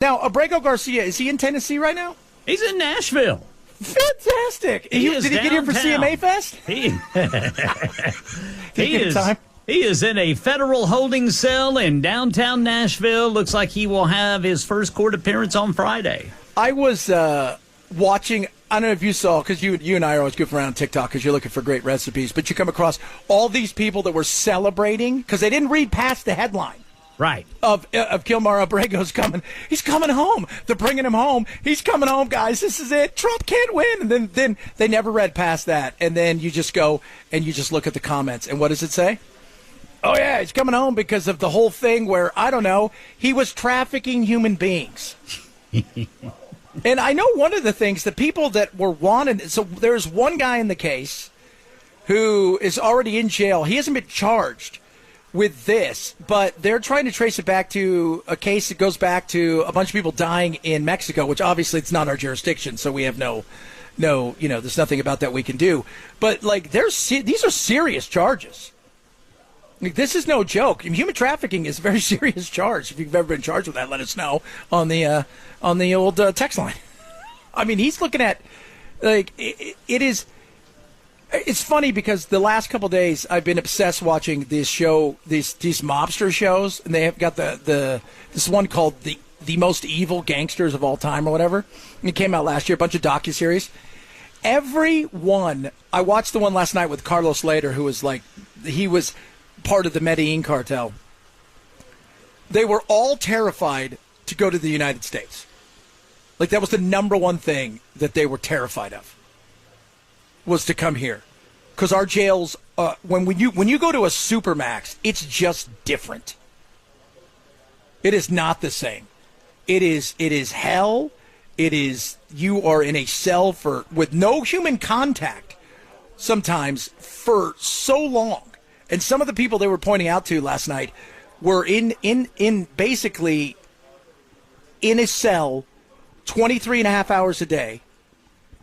Now, Abrego Garcia, is he in Tennessee right now? He's in Nashville. Fantastic. Did he get here for CMA Fest? He is in a federal holding cell in downtown Nashville. Looks like he will have his first court appearance on Friday. I was watching, I don't know if you saw, because you and I are always goofing around on TikTok because you're looking for great recipes, but you come across all these people that were celebrating because they didn't read past the headline. Right. Of Kilmar Abrego's coming. He's coming home. They're bringing him home. He's coming home, guys. This is it. Trump can't win. And then they never read past that. And then you just go and you just look at the comments. And what does it say? Oh, yeah, he's coming home because of the whole thing where, I don't know, he was trafficking human beings. And I know one of the things, the people that were wanted, so there's one guy in the case who is already in jail. He hasn't been charged with this, but they're trying to trace it back to a case that goes back to a bunch of people dying in Mexico, which obviously it's not our jurisdiction, so we have no, there's nothing about that we can do. But like, these are serious charges. Like, this is no joke. Human trafficking is a very serious charge. If you've ever been charged with that, let us know on the old text line. I mean, he's looking at like it is. It's funny because the last couple of days I've been obsessed watching this show, these mobster shows, and they have got this one called the most evil gangsters of all time or whatever. And it came out last year, a bunch of docuseries. Every one, I watched the one last night with Carlos Lader, who was he was part of the Medellin cartel. They were all terrified to go to the United States. Like, that was the number one thing that they were terrified of, was to come here. Because our jails, when you go to a Supermax, it's just different. It is not the same. It is hell. It is, you are in a cell with no human contact sometimes for so long. And some of the people they were pointing out to last night were in basically in a cell 23 and a half hours a day,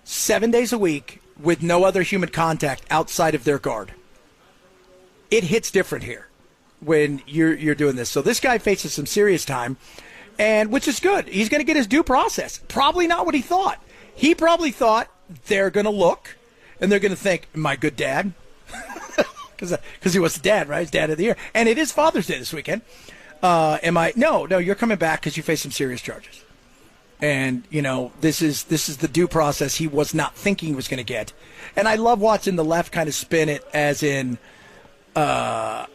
7 days a week, with no other human contact outside of their guard. It hits different here when you're doing this. So this guy faces some serious time, and which is good. He's going to get his due process. Probably not what he thought. He probably thought they're going to look, and they're going to think, my good dad. Because he was the dad, right? He's dad of the year. And it is Father's Day this weekend. No, you're coming back because you face some serious charges. And, this is the due process he was not thinking he was going to get. And I love watching the left kind of spin it as in it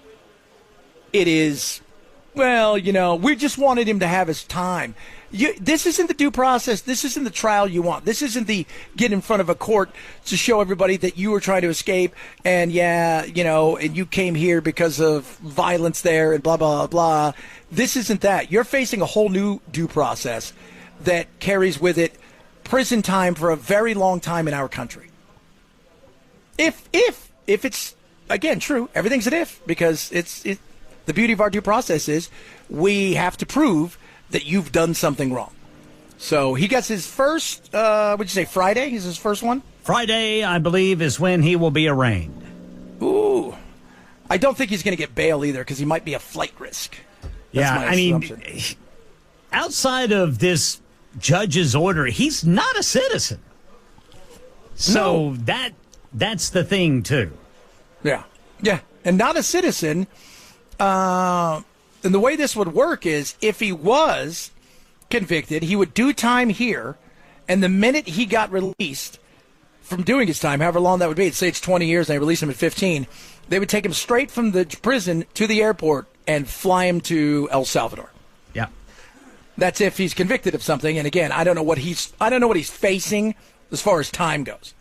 is, well, we just wanted him to have his time. This isn't the due process. This isn't the trial you want. This isn't the get in front of a court to show everybody that you were trying to escape and, and you came here because of violence there and blah, blah, blah. This isn't that. You're facing a whole new due process that carries with it prison time for a very long time in our country. If it's, again, true, everything's an if, because the beauty of our due process is we have to prove that you've done something wrong. So he gets his first, what'd you say, Friday is his first one? Friday, I believe, is when he will be arraigned. Ooh. I don't think he's going to get bail either because he might be a flight risk. That's my assumption. Outside of this judge's order, he's not a citizen. So that's the thing, too. Yeah. Yeah. And not a citizen. And the way this would work is if he was convicted, he would do time here, and the minute he got released from doing his time, however long that would be, say it's 20 years and they release him at 15, they would take him straight from the prison to the airport and fly him to El Salvador. Yeah. That's if he's convicted of something. And again, I don't know what he's facing as far as time goes.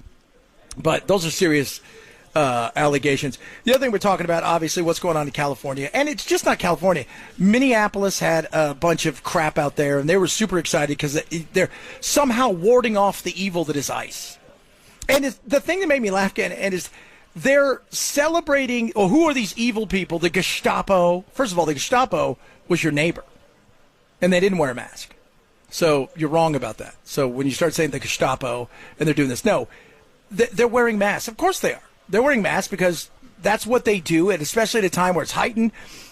But those are serious allegations. The other thing we're talking about, obviously, what's going on in California. And it's just not California. Minneapolis had a bunch of crap out there, and they were super excited because they're somehow warding off the evil that is ICE. And the thing that made me laugh, and is they're celebrating, who are these evil people? The Gestapo. First of all, the Gestapo was your neighbor, and they didn't wear a mask. So you're wrong about that. So when you start saying the Gestapo and they're doing this, no, they're wearing masks. Of course they are. They're wearing masks because that's what they do, and especially at a time where it's heightened.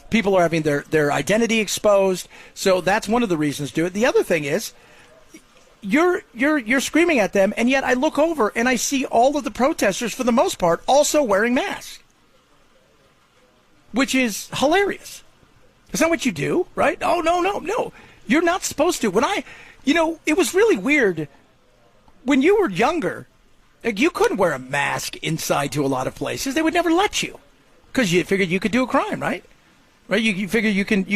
people are having their identity exposed. So that's one of the reasons to do it. The other thing is, you're screaming at them, and yet I look over and I see all of the protesters, for the most part, also wearing masks, which is hilarious. Is that what you do, right? Oh, no. You're not supposed to. It was really weird. When you were younger, you couldn't wear a mask inside to a lot of places. They would never let you because you figured you could do a crime, right? Right? You figure you could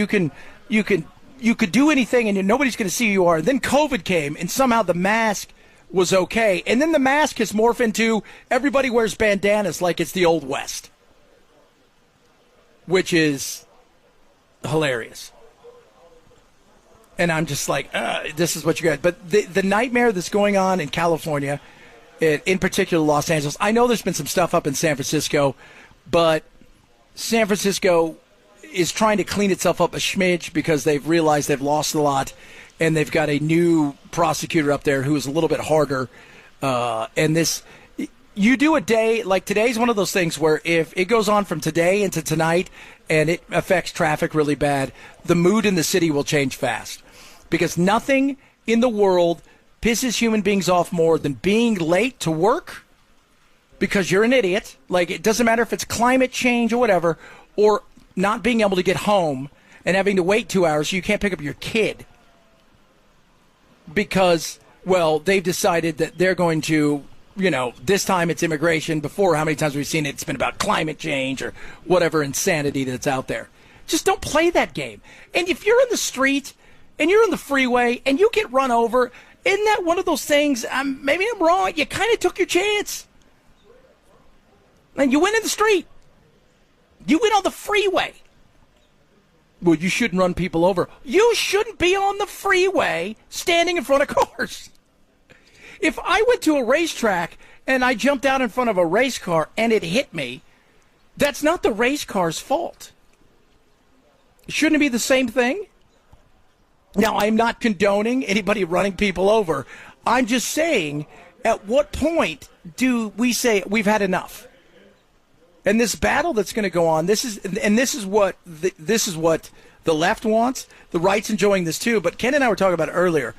do anything and nobody's going to see who you are. Then COVID came and somehow the mask was okay. And then the mask has morphed into everybody wears bandanas like it's the Old West, which is hilarious. And I'm just like, this is what you got. But the nightmare that's going on in California, in particular Los Angeles, I know there's been some stuff up in San Francisco, but San Francisco is trying to clean itself up a smidge because they've realized they've lost a lot, and they've got a new prosecutor up there who is a little bit harder. You do a day, like today's one of those things where if it goes on from today into tonight and it affects traffic really bad, the mood in the city will change fast. Because nothing in the world pisses human beings off more than being late to work because you're an idiot. Like, it doesn't matter if it's climate change or whatever, or not being able to get home and having to wait 2 hours so you can't pick up your kid because, well, they've decided that they're going to, this time it's immigration. Before, how many times have we seen it? It's been about climate change or whatever insanity that's out there. Just don't play that game. And if you're in the street and you're on the freeway and you get run over, isn't that one of those things, maybe I'm wrong, you kind of took your chance. And you went in the street. You went on the freeway. Well, you shouldn't run people over. You shouldn't be on the freeway standing in front of cars. If I went to a racetrack and I jumped out in front of a race car and it hit me, that's not the race car's fault. Shouldn't it be the same thing? Now, I'm not condoning anybody running people over. I'm just saying, at what point do we say we've had enough? And this battle that's going to go on, this is what the left wants. The right's enjoying this too. But Ken and I were talking about it earlier.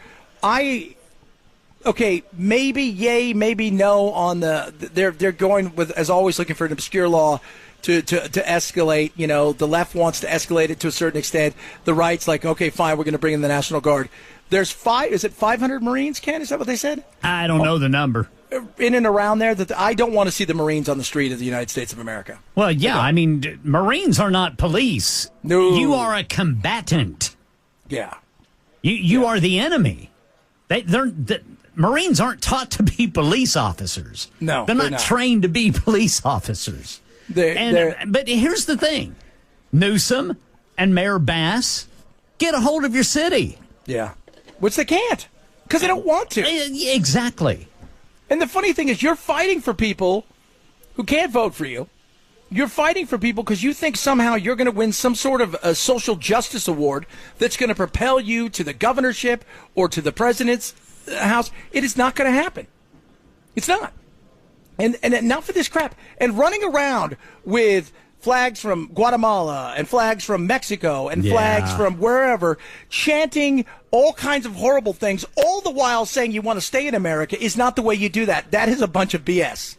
Maybe yay, maybe no on they're going with, as always, looking for an obscure law to escalate. The left wants to escalate it to a certain extent. The right's like, okay, fine, we're going to bring in the National Guard. There's 500 Marines, Ken? Is that what they said? I don't know the number. In and around there, that I don't want to see the Marines on the street of the United States of America. Well, yeah, I mean, Marines are not police. No. You are a combatant. Yeah. You are the enemy. Marines aren't taught to be police officers. No, they're not trained to be police officers. But here's the thing. Newsom and Mayor Bass, get a hold of your city. Yeah. Which they can't, because they don't want to. Exactly. And the funny thing is, you're fighting for people who can't vote for you. You're fighting for people because you think somehow you're going to win some sort of a social justice award that's going to propel you to the governorship or to the president's house. It is not going to happen. It's not. And enough of this crap. And running around with flags from Guatemala and flags from Mexico and flags from wherever, chanting all kinds of horrible things, all the while saying you want to stay in America is not the way you do that. That is a bunch of BS.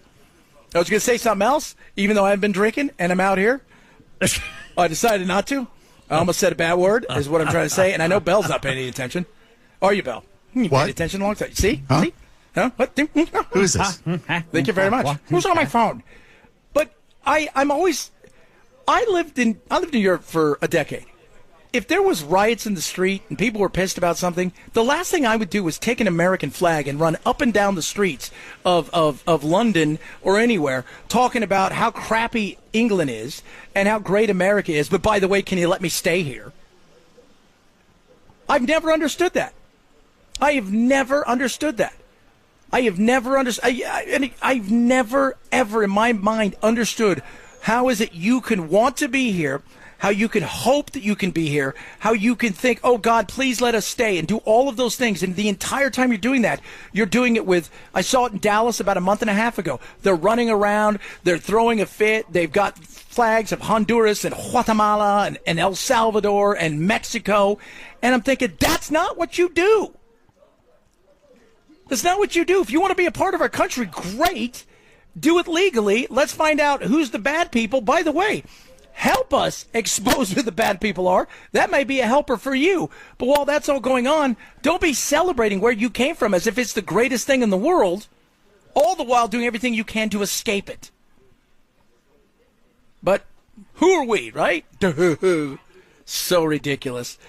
I was going to say something else, even though I haven't been drinking and I'm out here. I decided not to. I almost said a bad word, is what I'm trying to say. And I know Belle's not paying any attention. Are you, Belle? You What? paid attention a long time. See? Huh? See? Huh? What? Who is this? Thank you very much. Who's on my phone? But I lived in New York for a decade. If there was riots in the street and people were pissed about something, the last thing I would do was take an American flag and run up and down the streets of London or anywhere talking about how crappy England is and how great America is. But by the way, can you let me stay here? I've never understood that. I have never understood that. I've never, ever in my mind understood how is it you can want to be here, how you can hope that you can be here, how you can think, oh, God, please let us stay, and do all of those things. And the entire time you're doing that, you're doing it with, I saw it in Dallas about a month and a half ago. They're running around. They're throwing a fit. They've got flags of Honduras and Guatemala and El Salvador and Mexico. And I'm thinking, that's not what you do. That's not what you do. If you want to be a part of our country, great. Do it legally. Let's find out who's the bad people. By the way, help us expose who the bad people are. That may be a helper for you. But while that's all going on, don't be celebrating where you came from as if it's the greatest thing in the world, all the while doing everything you can to escape it. But who are we, right? So ridiculous.